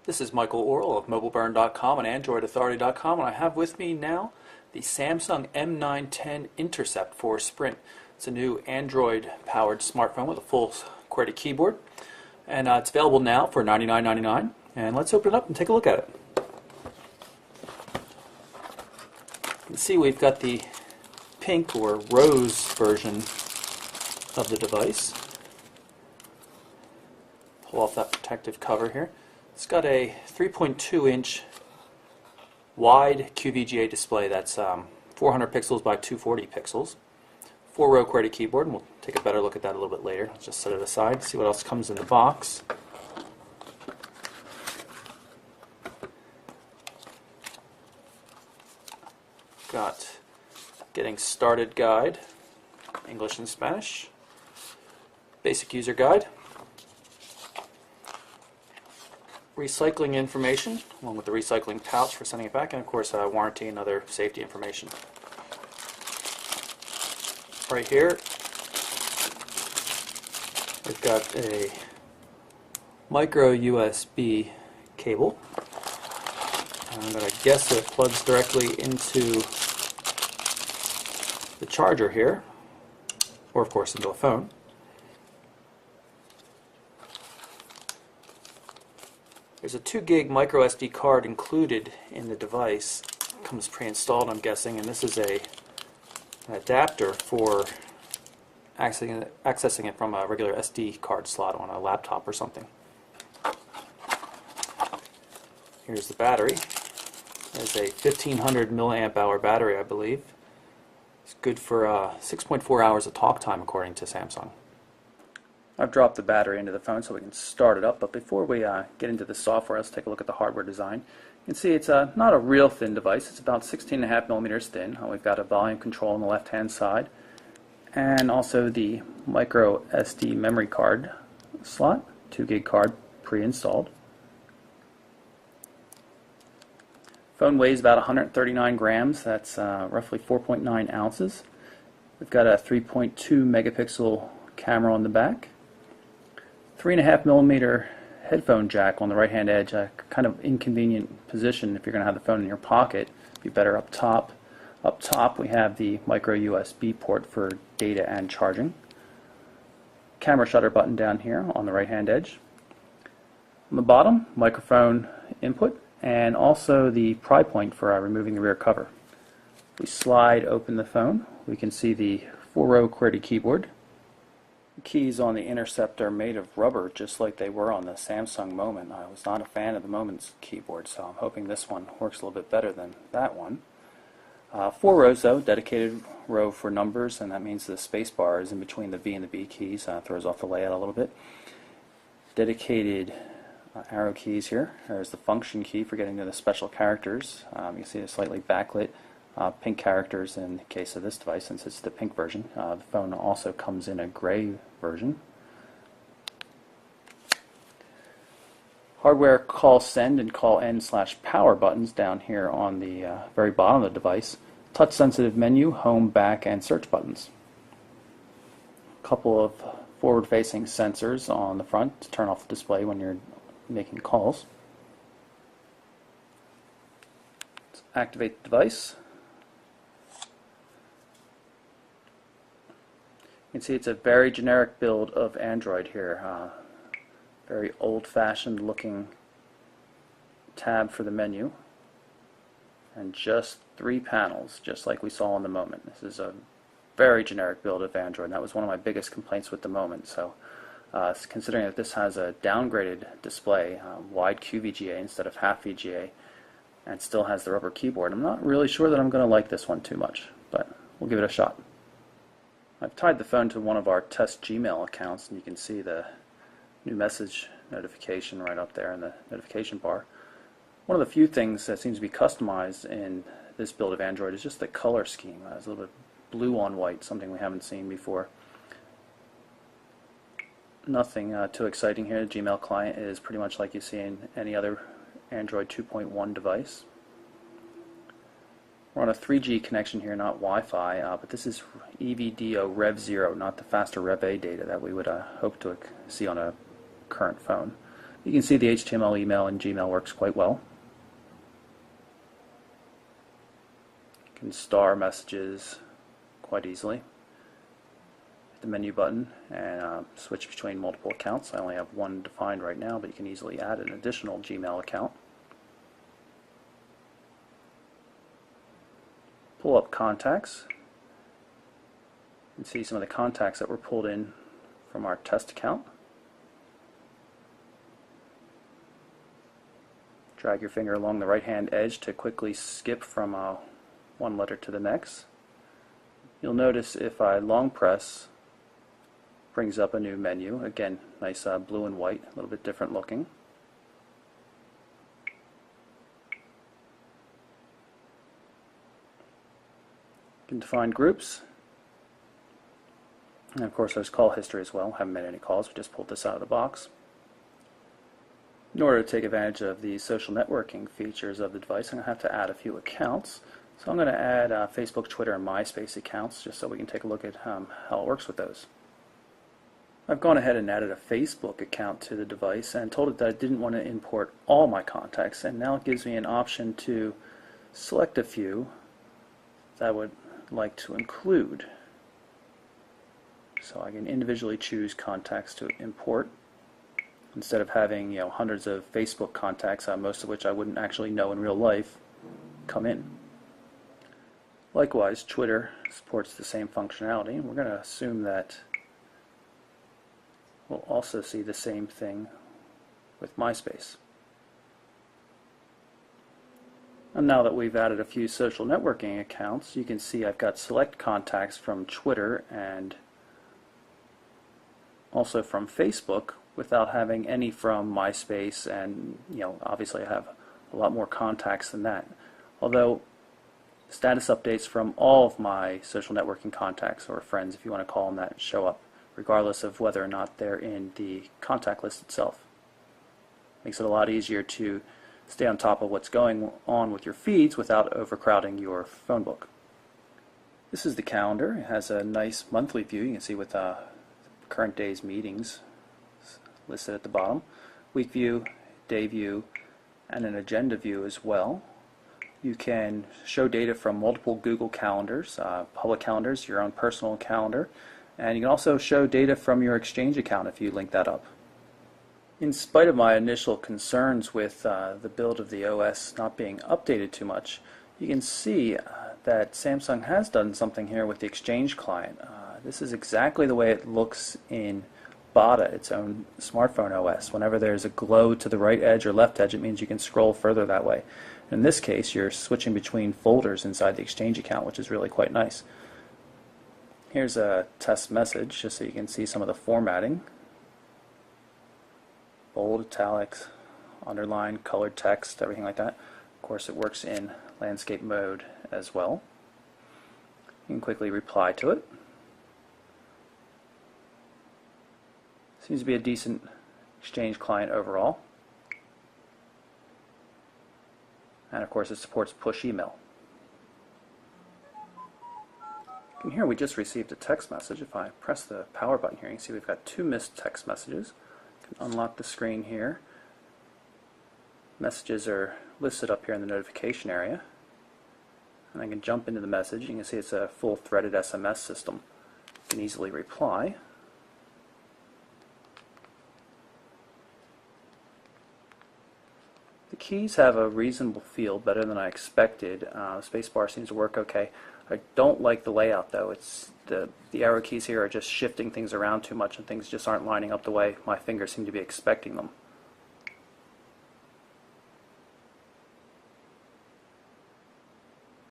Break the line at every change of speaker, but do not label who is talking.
This is Michael Orrell of MobileBurn.com and AndroidAuthority.com, and I have with me now the Samsung M910 Intercept for Sprint. It's a new Android-powered smartphone with a full QWERTY keyboard, and it's available now for $99.99. And let's open it up and take a look at it. You can see we've got the pink or rose version of the device. Pull off that protective cover here. It's got a 3.2-inch wide QVGA display that's 400 pixels by 240 pixels. 4-row QWERTY keyboard, and we'll take a better look at that a little bit later. Let's just set it aside, see what else comes in the box. Got Getting Started Guide, English and Spanish, Basic User Guide, recycling information, along with the recycling pouch for sending it back, and of course warranty and other safety information. Right here, we've got a micro USB cable. I'm going to guess it plugs directly into the charger here, or of course into a phone. There's a 2 gig micro SD card included in the device. It comes pre-installed, I'm guessing, and this is an adapter for accessing it from a regular SD card slot on a laptop or something. Here's the battery. There's a 1500 milliamp hour battery, I believe. It's good for 6.4 hours of talk time, according to Samsung. I've dropped the battery into the phone so we can start it up, but before we get into the software, let's take a look at the hardware design. You can see it's not a real thin device. It's about 16.5 millimeters thin. We've got a volume control on the left-hand side, and also the micro SD memory card slot, 2 gig card pre-installed. Phone weighs about 139 grams. That's roughly 4.9 ounces. We've got a 3.2 megapixel camera on the back. 3.5 millimeter headphone jack on the right hand edge, a kind of inconvenient position if you're going to have the phone in your pocket. Be better up top. Up top we have the micro USB port for data and charging. Camera shutter button down here on the right hand edge. On the bottom, microphone input, and also the pry point for removing the rear cover. If we slide open the phone, we can see the 4-row QWERTY keyboard. The keys on the Intercept are made of rubber, just like they were on the Samsung Moment. I was not a fan of the Moment's keyboard, so I'm hoping this one works a little bit better than that one. 4 rows though, dedicated row for numbers, and that means the space bar is in between the V and the B keys. Throws off the layout a little bit. Dedicated arrow keys here. There's the function key for getting to the special characters. You can see a slightly backlit pink characters in the case of this device, since it's the pink version. The phone also comes in a gray version. Hardware call send and call end / power buttons down here on the very bottom of the device. Touch sensitive menu, home, back, and search buttons. A couple of forward facing sensors on the front to turn off the display when you're making calls. Let's activate the device. You can see it's a very generic build of Android here. Very old-fashioned looking tab for the menu, and just 3 panels, just like we saw on the Moment. This is a very generic build of Android, and that was one of my biggest complaints with the Moment. So considering that this has a downgraded display, wide QVGA instead of half VGA, and still has the rubber keyboard, I'm not really sure that I'm going to like this one too much, but we'll give it a shot. I've tied the phone to one of our test Gmail accounts, and you can see the new message notification right up there in the notification bar. One of the few things that seems to be customized in this build of Android is just the color scheme. It's a little bit blue on white, something we haven't seen before. Nothing too exciting here. The Gmail client is pretty much like you see in any other Android 2.1 device. We're on a 3G connection here, not Wi-Fi, but this is EVDO Rev 0, not the faster Rev A data that we would hope to see on a current phone. You can see the HTML email in Gmail works quite well. You can star messages quite easily. Hit the menu button and switch between multiple accounts. I only have one defined right now, but you can easily add an additional Gmail account. Pull up contacts and see some of the contacts that were pulled in from our test account. Drag your finger along the right hand edge to quickly skip from one letter to the next. You'll notice if I long press, brings up a new menu. Again, nice blue and white, a little bit different looking. You can define groups. And of course there's call history as well. Haven't made any calls, we just pulled this out of the box. In order to take advantage of the social networking features of the device, I'm going to have to add a few accounts. So I'm going to add Facebook, Twitter, and MySpace accounts just so we can take a look at how it works with those. I've gone ahead and added a Facebook account to the device and told it that I didn't want to import all my contacts, and now it gives me an option to select a few that I would like to include. So I can individually choose contacts to import instead of having hundreds of Facebook contacts, most of which I wouldn't actually know in real life, come in. Likewise, Twitter supports the same functionality, and we're going to assume that we'll also see the same thing with MySpace. And now that we've added a few social networking accounts, you can see I've got select contacts from Twitter and also from Facebook without having any from MySpace, and obviously I have a lot more contacts than that. Although status updates from all of my social networking contacts, or friends if you want to call them that, show up regardless of whether or not they're in the contact list itself. Makes it a lot easier to stay on top of what's going on with your feeds without overcrowding your phone book. This is the calendar. It has a nice monthly view. You can see with current day's meetings listed at the bottom, week view, day view, and an agenda view as well. You can show data from multiple Google calendars, public calendars, your own personal calendar, and you can also show data from your Exchange account if you link that up. In spite of my initial concerns with the build of the OS not being updated too much, you can see that Samsung has done something here with the Exchange client. This is exactly the way it looks in Bada, its own smartphone OS. Whenever there's a glow to the right edge or left edge, it means you can scroll further that way. In this case, you're switching between folders inside the Exchange account, which is really quite nice. Here's a test message, just so you can see some of the formatting. Bold, italics, underline, colored text, everything like that. Of course, it works in landscape mode as well. You can quickly reply to it. Seems to be a decent Exchange client overall. And of course it supports push email. And here we just received a text message. If I press the power button here, you can see we've got 2 missed text messages. You can unlock the screen here. Messages are listed up here in the notification area. And I can jump into the message. You can see it's a full threaded SMS system. You can easily reply. The keys have a reasonable feel, better than I expected. Spacebar seems to work okay. I don't like the layout though. It's the arrow keys here are just shifting things around too much, and things just aren't lining up the way my fingers seem to be expecting them.